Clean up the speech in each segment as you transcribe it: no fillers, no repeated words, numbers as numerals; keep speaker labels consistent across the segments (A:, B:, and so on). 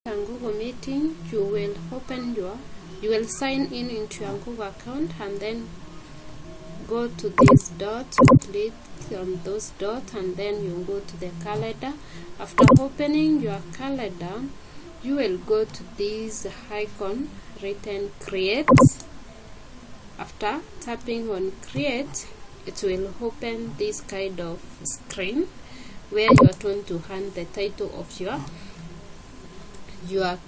A: And Google Meeting, you will sign in into your Google account, and then go to this dot, click on those dots, and then you go to the calendar. After opening your calendar, you will go to this icon written create. After tapping on create, it will open this kind of screen where you are going to hand the title of your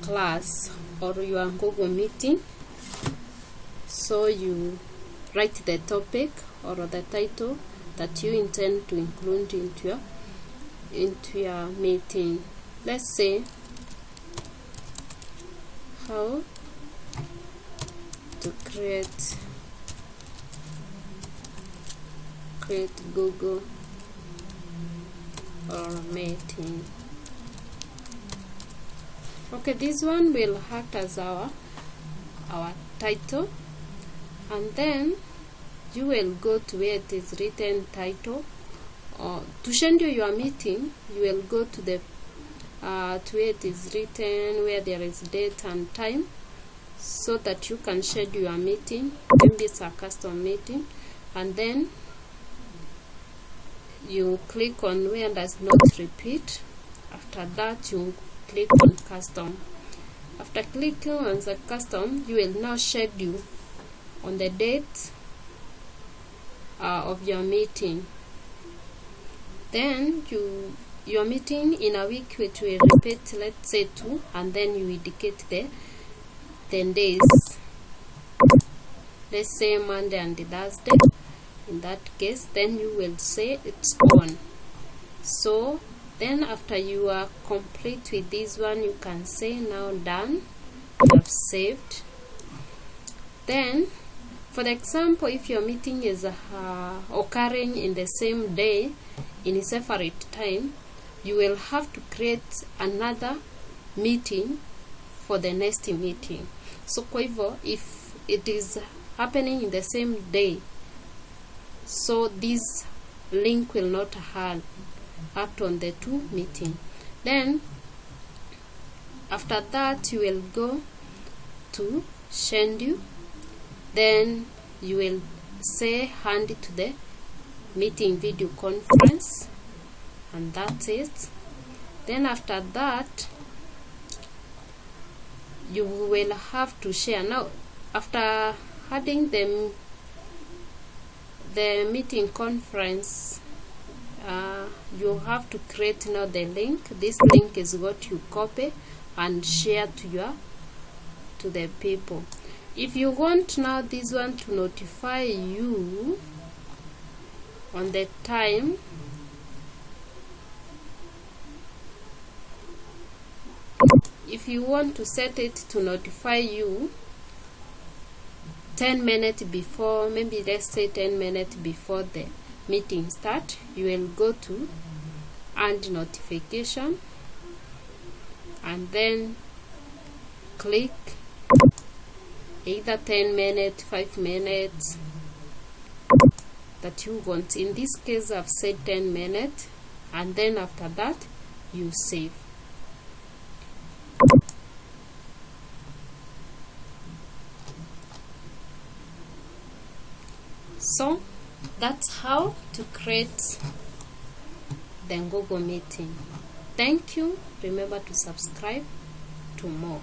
A: class or your Google Meeting. So you write the topic or the title that you intend to include into your meeting. Let's say how to create Google or meeting. Okay, this one will act as our title, and then you will go to where it is written title, or to schedule your meeting you will go to the to where it is written where there is date and time, so that you can schedule your meeting. Maybe it's a custom meeting, and then you click on where does not repeat. After that you click on custom. After clicking on the custom, you will now schedule on the date of your meeting. Then your meeting in a week, which will repeat, let's say 2, and then you indicate the 10 days. Let's say Monday and Thursday. In that case, then you will say it's on. So then after you are complete with this one, you can say now done. You have saved. Then for the example, if your meeting is occurring in the same day in a separate time, you will have to create another meeting for the next meeting. So kwa hivyo, if it is happening in the same day, so this link will not act on the 2 meeting. Then after that you will go to schedule, then you will say hand it to the meeting video conference, and that's it. Then after that you will have to share. Now after adding the meeting conference, you have to create now the link. This link is what you copy and share to the people. If you want now this one to notify you on the time, if you want to set it to notify you 10 minutes before, maybe let's say 10 minutes before the meeting start, you will go to add notification, and then click either 10 minutes, 5 minutes that you want. In this case I've said 10 minutes, and then after that you save. So that's how to create the Google Meeting. Thank you. Remember to subscribe to more.